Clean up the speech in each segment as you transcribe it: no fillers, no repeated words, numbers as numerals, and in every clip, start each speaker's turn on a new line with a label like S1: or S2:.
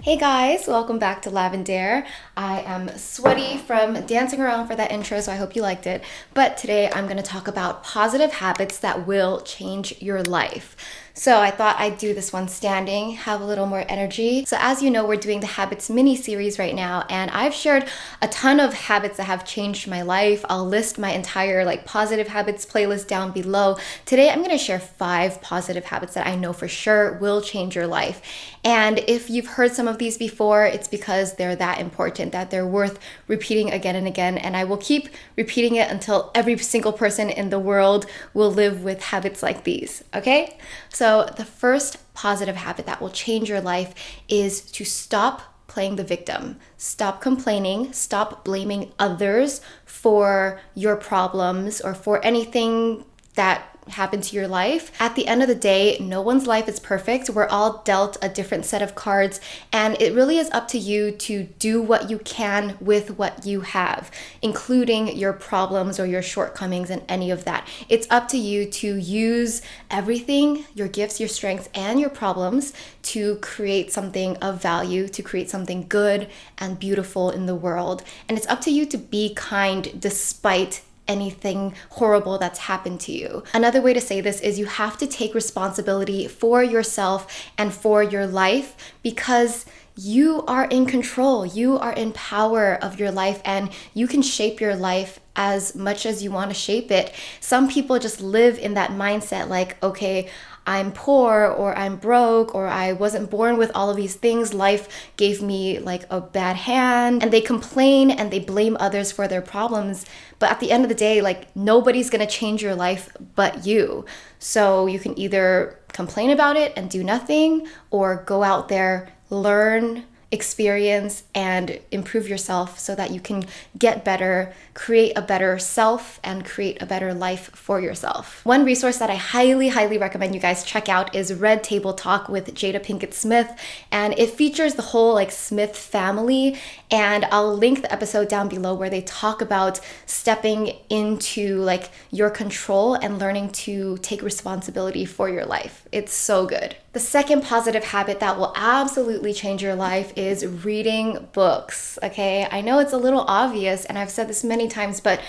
S1: Hey guys, welcome back to Lavendaire. I am sweaty from dancing around for that intro, so I hope you liked it. But today I'm going to talk about positive habits that will change your life. So I thought I'd do this one standing, have a little more energy. So as you know, we're doing the habits mini series right now, and I've shared a ton of habits that have changed my life. I'll list my entire positive habits playlist down below. Today I'm going to share 5 positive habits that I know for sure will change your life. And if you've heard some of these before, it's because they're that important, that they're worth repeating again and again. And I will keep repeating it until every single person in the world will live with habits like these, okay? So the first positive habit that will change your life is to stop playing the victim. Stop complaining, stop blaming others for your problems or for anything that happen to your life. At the end of the day, no one's life is perfect. We're all dealt a different set of cards, and it really is up to you to do what you can with what you have, including your problems or your shortcomings and any of that. It's up to you to use everything, your gifts, your strengths, and your problems to create something of value, to create something good and beautiful in the world. And it's up to you to be kind despite anything horrible that's happened to you. Another way to say this is you have to take responsibility for yourself and for your life because you are in control. You are in power of your life and you can shape your life as much as you want to shape it. Some people just live in that mindset okay, I'm poor or I'm broke or I wasn't born with all of these things. Life gave me a bad hand, and they complain and they blame others for their problems. But at the end of the day, nobody's going to change your life but you. So you can either complain about it and do nothing or go out there, learn, experience, and improve yourself so that you can get better, create a better self, and create a better life for yourself. One resource that I highly recommend you guys check out is Red Table Talk with Jada Pinkett Smith, and it features the whole Smith family, and I'll link the episode down below where they talk about stepping into your control and learning to take responsibility for your life. It's so good. The second positive habit that will absolutely change your life is reading books, okay? I know it's a little obvious, and I've said this many times, but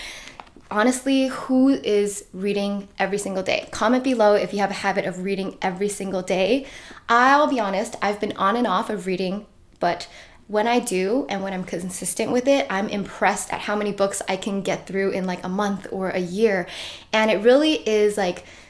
S1: honestly, who is reading every single day? Comment below if you have a habit of reading every single day. I'll be honest, I've been on and off of reading, but when I do and when I'm consistent with it, I'm impressed at how many books I can get through in a month or a year. And it really is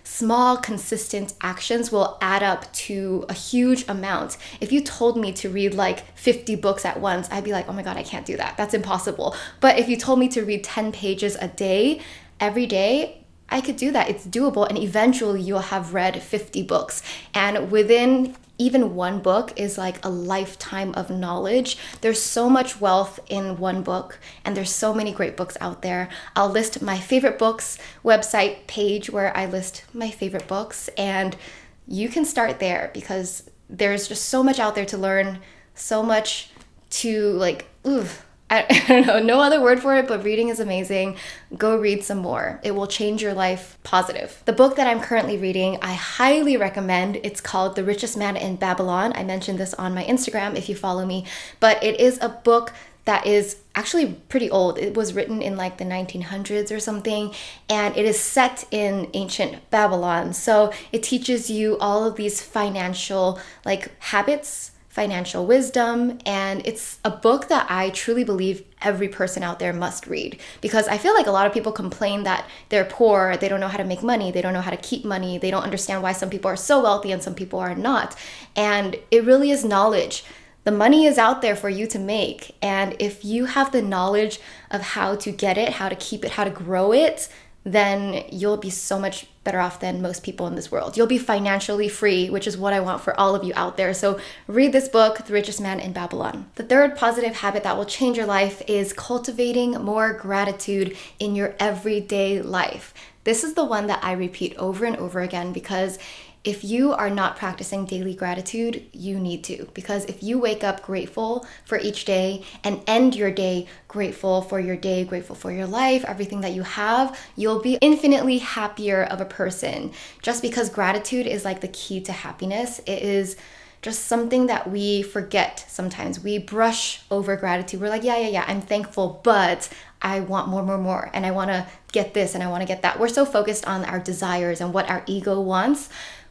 S1: small, consistent actions will add up to a huge amount. If you told me to read 50 books at once, I'd be oh my God, I can't do that. That's impossible. But if you told me to read 10 pages a day, every day, I could do that. It's doable. And eventually you'll have read 50 books. And within even one book is a lifetime of knowledge. There's so much wealth in one book, and there's so many great books out there. I'll list my favorite books website page where I list my favorite books, and you can start there because there's just so much out there to learn, so much to I don't know, no other word for it, but reading is amazing. Go read some more. It will change your life positive. The book that I'm currently reading, I highly recommend. It's called The Richest Man in Babylon. I mentioned this on my Instagram if you follow me, but it is a book that is actually pretty old. It was written in the 1900s or something, and it is set in ancient Babylon. So it teaches you all of these financial habits, financial wisdom, and it's a book that I truly believe every person out there must read, because I feel a lot of people complain that they're poor, they don't know how to make money, they don't know how to keep money, they don't understand why some people are so wealthy and some people are not. And it really is knowledge. The money is out there for you to make, and if you have the knowledge of how to get it, how to keep it, how to grow it, then you'll be so much better off than most people in this world. You'll be financially free, which is what I want for all of you out there. So read this book, The Richest Man in Babylon. The third positive habit that will change your life is cultivating more gratitude in your everyday life. This is the one that I repeat over and over again because if you are not practicing daily gratitude, you need to. Because if you wake up grateful for each day and end your day, grateful for your life, everything that you have, you'll be infinitely happier of a person. Just because gratitude is the key to happiness, it is just something that we forget sometimes. We brush over gratitude. We're like, yeah, I'm thankful, but I want more, and I want to get this and I want to get that. We're so focused on our desires and what our ego wants.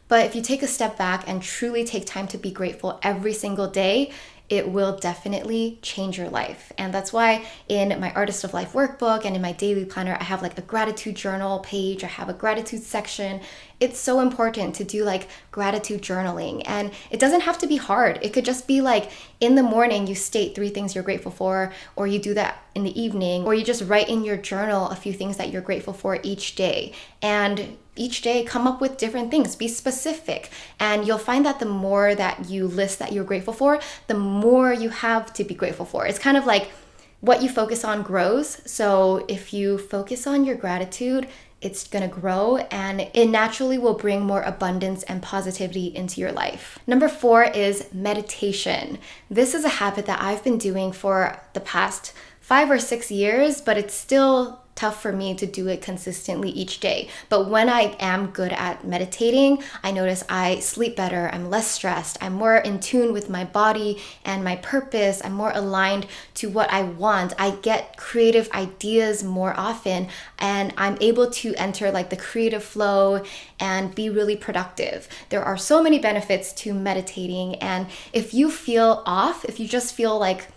S1: But if you take a step back and truly take time to be grateful every single day, it will definitely change your life. And that's why in my Artist of Life workbook and in my daily planner, I have like a gratitude journal page. I have a gratitude section. It's so important to do like gratitude journaling. And it doesn't have to be hard. It could just be like in the morning, you state 3 things you're grateful for, or you do that in the evening, or you just write in your journal a few things that you're grateful for each day. And each day come up with different things, be specific. And you'll find that the more that you list that you're grateful for, the more you have to be grateful for. It's kind of like what you focus on grows. So if you focus on your gratitude, it's gonna grow and it naturally will bring more abundance and positivity into your life. Number 4 is meditation. This is a habit that I've been doing for the past 5 or 6 years, but it's still tough for me to do it consistently each day. But when I am good at meditating, I notice I sleep better, I'm less stressed, I'm more in tune with my body and my purpose, I'm more aligned to what I want. I get creative ideas more often and I'm able to enter like the creative flow and be really productive. There are so many benefits to meditating, and if you feel off, if you just feel like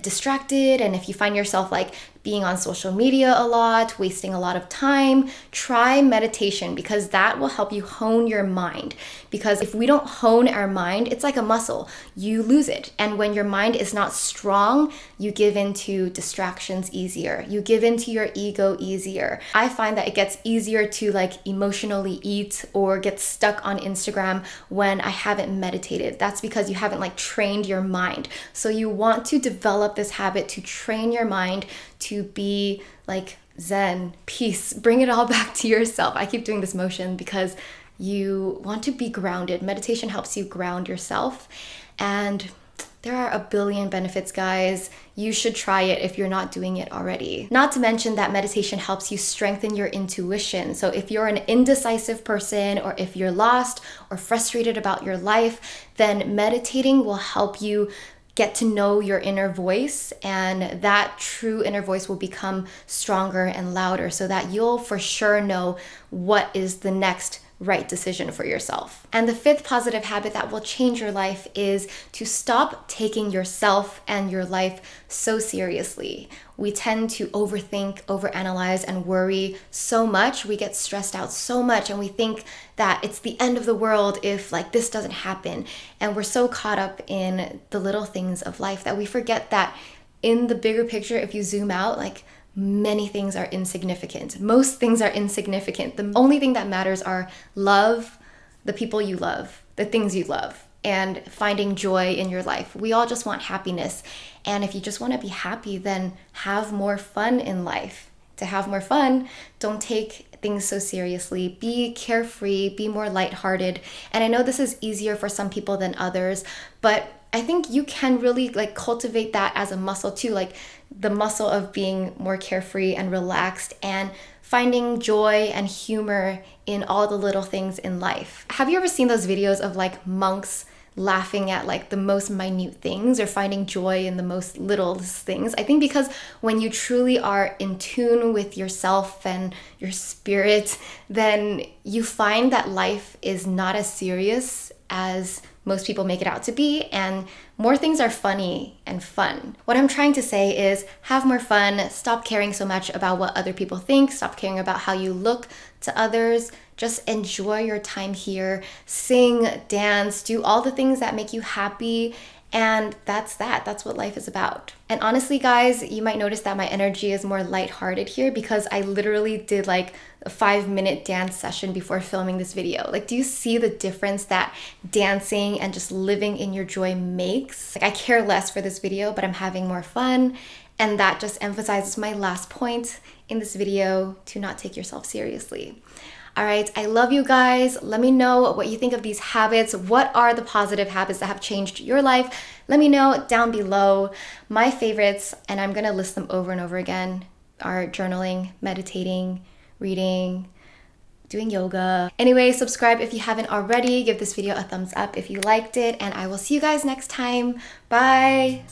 S1: distracted, and if you find yourself like being on social media a lot, wasting a lot of time, try meditation, because that will help you hone your mind. Because if we don't hone our mind, it's like a muscle. You lose it. And when your mind is not strong, you give into distractions easier. You give into your ego easier. I find that it gets easier to like emotionally eat or get stuck on Instagram when I haven't meditated. That's because you haven't like trained your mind. So you want to develop this habit to train your mind to be like Zen, peace, bring it all back to yourself. I keep doing this motion because you want to be grounded. Meditation helps you ground yourself. And there are a billion benefits, guys. You should try it if you're not doing it already. Not to mention that meditation helps you strengthen your intuition. So if you're an indecisive person, or if you're lost or frustrated about your life, then meditating will help you get to know your inner voice, and that true inner voice will become stronger and louder so that you'll for sure know what is the next right decision for yourself. And the 5th positive habit that will change your life is to stop taking yourself and your life so seriously. We tend to overthink, overanalyze, and worry so much. We get stressed out so much, and we think that it's the end of the world if like this doesn't happen. And we're so caught up in the little things of life that we forget that in the bigger picture, if you zoom out, like many things are insignificant. Most things are insignificant. The only thing that matters are love, the people you love, the things you love, and finding joy in your life. We all just want happiness. And if you just want to be happy, then have more fun in life. To have more fun, don't take things so seriously. Be carefree, be more lighthearted. And I know this is easier for some people than others, but I think you can really like cultivate that as a muscle too, like the muscle of being more carefree and relaxed and finding joy and humor in all the little things in life. Have you ever seen those videos of like monks laughing at like the most minute things or finding joy in the most littlest things? I think because when you truly are in tune with yourself and your spirit, then you find that life is not as serious as most people make it out to be, and more things are funny and fun. What I'm trying to say is have more fun, stop caring so much about what other people think, stop caring about how you look to others, just enjoy your time here, sing, dance, do all the things that make you happy, and that's what life is about. And honestly, guys, you might notice that my energy is more lighthearted here because I literally did like a 5-minute dance session before filming this video. Like, do you see the difference that dancing and just living in your joy makes? Like, I care less for this video, but I'm having more fun. And that just emphasizes my last point in this video, to not take yourself seriously. All right, I love you guys. Let me know what you think of these habits. What are the positive habits that have changed your life? Let me know down below. My favorites, and I'm gonna list them over and over again, are journaling, meditating, reading, doing yoga. Anyway, subscribe if you haven't already. Give this video a thumbs up if you liked it, and I will see you guys next time. Bye!